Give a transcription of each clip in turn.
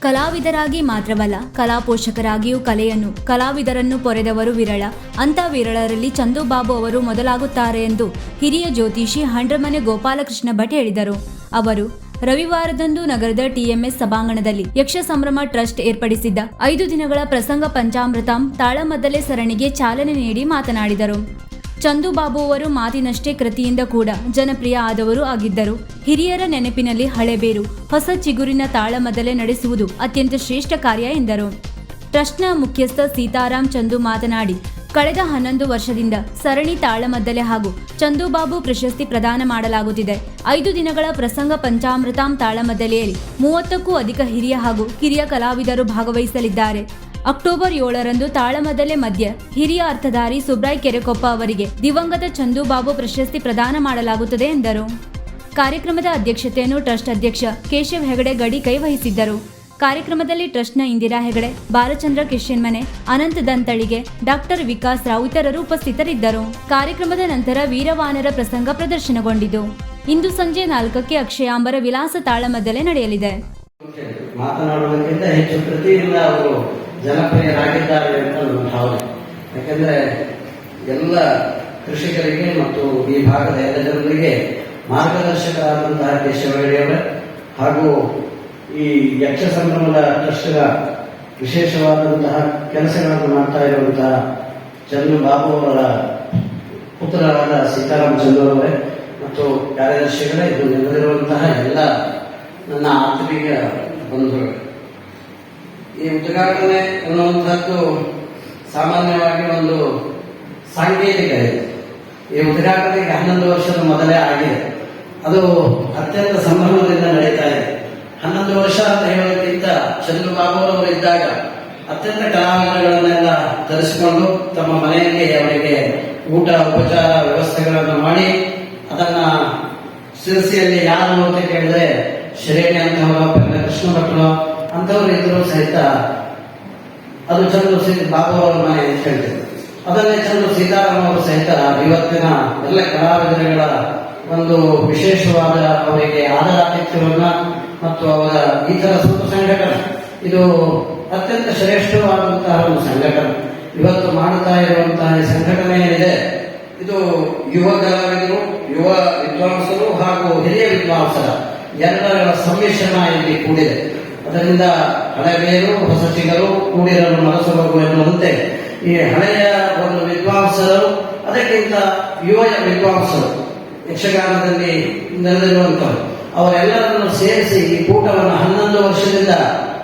ಕಲಾವಿದರಾಗಿ ಮಾತ್ರವಲ್ಲ, ಕಲಾ ಪೋಷಕರಾಗಿಯೂ ಕಲಾವಿದರನ್ನು ಪೊರೆದವರು ವಿರಳ. ಅಂತ ವಿರಳರಲ್ಲಿ ಚಂದುಬಾಬು ಅವರು ಮೊದಲಾಗುತ್ತಾರೆ ಎಂದು ಹಿರಿಯ ಜ್ಯೋತಿಷಿ ಹಂಡ್ರಮನೆ ಗೋಪಾಲಕೃಷ್ಣ ಭಟ್ ಹೇಳಿದರು. ಅವರು ರವಿವಾರದಂದು ನಗರದ ಟಿಎಂಎಸ್ ಸಭಾಂಗಣದಲ್ಲಿ ಯಕ್ಷ ಸಂಭ್ರಮ ಟ್ರಸ್ಟ್ ಏರ್ಪಡಿಸಿದ್ದ 5 ದಿನಗಳ ಪ್ರಸಂಗ ಪಂಚಾಮೃತಂ ತಾಳಮದ್ದಲೆ ಸರಣಿಗೆ ಚಾಲನೆ ನೀಡಿ ಮಾತನಾಡಿದರು. ಚಂದುಬಾಬು ಅವರು ಮಾತಿನಷ್ಟೇ ಕೃತಿಯಿಂದ ಕೂಡ ಜನಪ್ರಿಯ ಆದವರು ಆಗಿದ್ದರು. ಹಿರಿಯರ ನೆನಪಿನಲ್ಲಿ ಹಳೆಬೇರು, ಹೊಸ ಚಿಗುರಿನ ತಾಳಮದ್ದಲೆ ನಡೆಸುವುದು ಅತ್ಯಂತ ಶ್ರೇಷ್ಠ ಕಾರ್ಯ ಎಂದರು. ಟ್ರಸ್ಟ್ನ ಮುಖ್ಯಸ್ಥ ಸೀತಾರಾಮ್ ಚಂದು ಮಾತನಾಡಿ, ಕಳೆದ 11 ವರ್ಷದಿಂದ ಸರಣಿ ತಾಳಮದ್ದಲೆ ಹಾಗೂ ಚಂದುಬಾಬು ಪ್ರಶಸ್ತಿ ಪ್ರದಾನ ಮಾಡಲಾಗುತ್ತಿದೆ. 5 ದಿನಗಳ ಪ್ರಸಂಗ ಪಂಚಾಮೃತಾಂ ತಾಳಮದ್ದಲೆಯಲ್ಲಿ 30ಕ್ಕೂ ಅಧಿಕ ಹಿರಿಯ ಹಾಗೂ ಕಿರಿಯ ಕಲಾವಿದರು ಭಾಗವಹಿಸಲಿದ್ದಾರೆ. ಅಕ್ಟೋಬರ್ 7ರಂದು ತಾಳಮದ್ದಲೆ ಮಧ್ಯ ಹಿರಿಯ ಅರ್ಥಧಾರಿ ಸುಬ್ರಾಯ್ ಕೆರೆಕೊಪ್ಪ ಅವರಿಗೆ ದಿವಂಗತ ಚಂದುಬಾಬು ಪ್ರಶಸ್ತಿ ಪ್ರದಾನ ಮಾಡಲಾಗುತ್ತದೆ ಎಂದರು. ಕಾರ್ಯಕ್ರಮದ ಅಧ್ಯಕ್ಷತೆಯನ್ನು ಟ್ರಸ್ಟ್ ಅಧ್ಯಕ್ಷ ಕೇಶವ್ ಹೆಗಡೆ ಗಡಿ ಕೈ ವಹಿಸಿದ್ದರು. ಕಾರ್ಯಕ್ರಮದಲ್ಲಿ ಟ್ರಸ್ಟ್ನ ಇಂದಿರಾ ಹೆಗಡೆ, ಬಾಲಚಂದ್ರ ಕಿಶನ್ಮನೆ, ಅನಂತ ದಂತಳಿಗೆ, ಡಾಕ್ಟರ್ ವಿಕಾಸ್ ರಾವ್ ಇತರರು ಉಪಸ್ಥಿತರಿದ್ದರು. ಕಾರ್ಯಕ್ರಮದ ನಂತರ ವೀರವಾನರ ಪ್ರಸಂಗ ಪ್ರದರ್ಶನಗೊಂಡಿತು. ಇಂದು ಸಂಜೆ 4ಕ್ಕೆ ಅಕ್ಷಯಾಂಬರ ವಿಲಾಸ ತಾಳಮದ್ದಲೆ ನಡೆಯಲಿದೆ. ಮಾತನಾಡುವುದಕ್ಕಿಂತ ಹೆಚ್ಚು ಕೃತಿಯಿಂದ ಅವರು ಜನಪ್ರಿಯರಾಗಿದ್ದಾರೆ ಅಂತ ನನ್ನ ಭಾವನೆ. ಯಾಕೆಂದ್ರೆ ಎಲ್ಲ ಕೃಷಿಕರಿಗೆ ಮತ್ತು ಈ ಭಾಗದ ಎಲ್ಲ ಜನರಿಗೆ ಮಾರ್ಗದರ್ಶಕರಾದಂತಹ ಕೇಶವ ಹೆಗಡೆಯವರ ಹಾಗೂ ಈ ಯಕ್ಷ ಸಂಭ್ರಮದ ಟ್ರಸ್ಟ್ನ ವಿಶೇಷವಾದಂತಹ ಕೆಲಸಗಳನ್ನು ಮಾಡ್ತಾ ಇರುವಂತಹ ಚಂದುಬಾಬು ಅವರ ಪುತ್ರರಾದ ಸೀತಾರಾಮ್ ಚಂದು ಅವರೇ ಮತ್ತು ಕಾರ್ಯದರ್ಶಿಗಳೇ, ಇದು ನೆರೆದಿರುವಂತಹ ಎಲ್ಲ ನನ್ನ ಆತ್ಮೀಯ ಬಂಧುಗಳು. ಈ ಉದ್ಘಾಟನೆ ಅನ್ನುವಂಥದ್ದು ಸಾಮಾನ್ಯವಾಗಿ ಒಂದು ಸಾಂಕೇತಿಕ ಇದೆ. ಈ ಉದ್ಘಾಟನೆಗೆ 11 ವರ್ಷದ ಮೊದಲೇ ಆಗಿದೆ. ಅದು ಅತ್ಯಂತ ಸಂಭ್ರಮದಿಂದ ನಡೀತಾ ಇದೆ. 11 ವರ್ಷ ಅಂತ ಹೇಳೋದಕ್ಕಿಂತ ಚಂದುಬಾಬು ಅವರು ಇದ್ದಾಗ ಅತ್ಯಂತ ಕಲಾವಿದರುಗಳನ್ನೆಲ್ಲ ತರಿಸಿಕೊಂಡು ತಮ್ಮ ಮನೆಯಲ್ಲಿ ಅವರಿಗೆ ಊಟ ಉಪಚಾರ ವ್ಯವಸ್ಥೆಗಳನ್ನು ಮಾಡಿ ಅದನ್ನ ಶಿರಸಿಯಲ್ಲಿ ಯಾರು ಅಂತ ಕೇಳಿದ್ರೆ ಶ್ರೇಣಿ ಅಂತವರು, ಕೃಷ್ಣ ಭಟ್ರು ಅಂತವರು ಇದ್ರು ಸಹಿತ ಅದು ಚಂದು ಬಾಬು ಅವರ ಮನೆ ಅಂತ ಹೇಳ್ತಿದ್ರು. ಅದನ್ನೇ ಚಂದು ಸೀತಾರಾಮ್ ಅವರು ಸಹಿತ ಇವತ್ತಿನ ಎಲ್ಲ ಕಲಾವಿದರುಗಳ ಒಂದು ವಿಶೇಷವಾದ ಅವರಿಗೆ ಆದರಾತಿಥ್ಯವನ್ನ ಮತ್ತು ಅವರ ಈ ತರ ಸ್ವಲ್ಪ ಸಂಘಟನೆ, ಇದು ಅತ್ಯಂತ ಶ್ರೇಷ್ಠವಾದಂತಹ ಒಂದು ಸಂಘಟನೆ. ಇವತ್ತು ಮಾಡುತ್ತಾ ಇರುವಂತಹ ಈ ಸಂಘಟನೆ ಏನಿದೆ, ಇದು ಯುವ ಕಲಾವಿದರು, ಯುವ ವಿದ್ವಾಂಸರು ಹಾಗೂ ಹಿರಿಯ ವಿದ್ವಾಂಸರ ಎಲ್ಲರ ಸಮ್ಮಿಶ್ರಣ ಇಲ್ಲಿ ಕೂಡಿದೆ. ಅದರಿಂದ ಹಳೆಬೇರು ಹೊಸ ಚಿಗರು ಕೂಡಿರಲು ಮನಸ್ಸು ಹೋಗು ಎನ್ನುವಂತೆ ಈ ಹಳೆಯ ಒಂದು ವಿದ್ವಾಂಸರು, ಅದಕ್ಕಿಂತ ಯುವ ವಿದ್ವಾಂಸರು, ಯಕ್ಷಗಾನದಲ್ಲಿ ನೆರೆದಿರುವಂತವರು, ಅವರೆಲ್ಲರನ್ನು ಸೇರಿಸಿ ಈ ಕೂಟವನ್ನು 11 ವರ್ಷದಿಂದ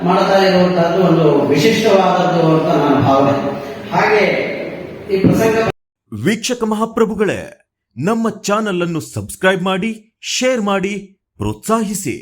ಮಾಡ್ತಾ ಇರುವಂತಹದ್ದು ಒಂದು ವಿಶಿಷ್ಟವಾದದ್ದು ಅಂತ ನನ್ನ ಭಾವನೆ. ಹಾಗೆ ಈ ಪ್ರಸಂಗ ವೀಕ್ಷಕ ಮಹಾಪ್ರಭುಗಳೇ, ನಮ್ಮ ಚಾನಲ್ ಅನ್ನು ಸಬ್ಸ್ಕ್ರೈಬ್ ಮಾಡಿ, ಶೇರ್ ಮಾಡಿ, ಪ್ರೋತ್ಸಾಹಿಸಿ.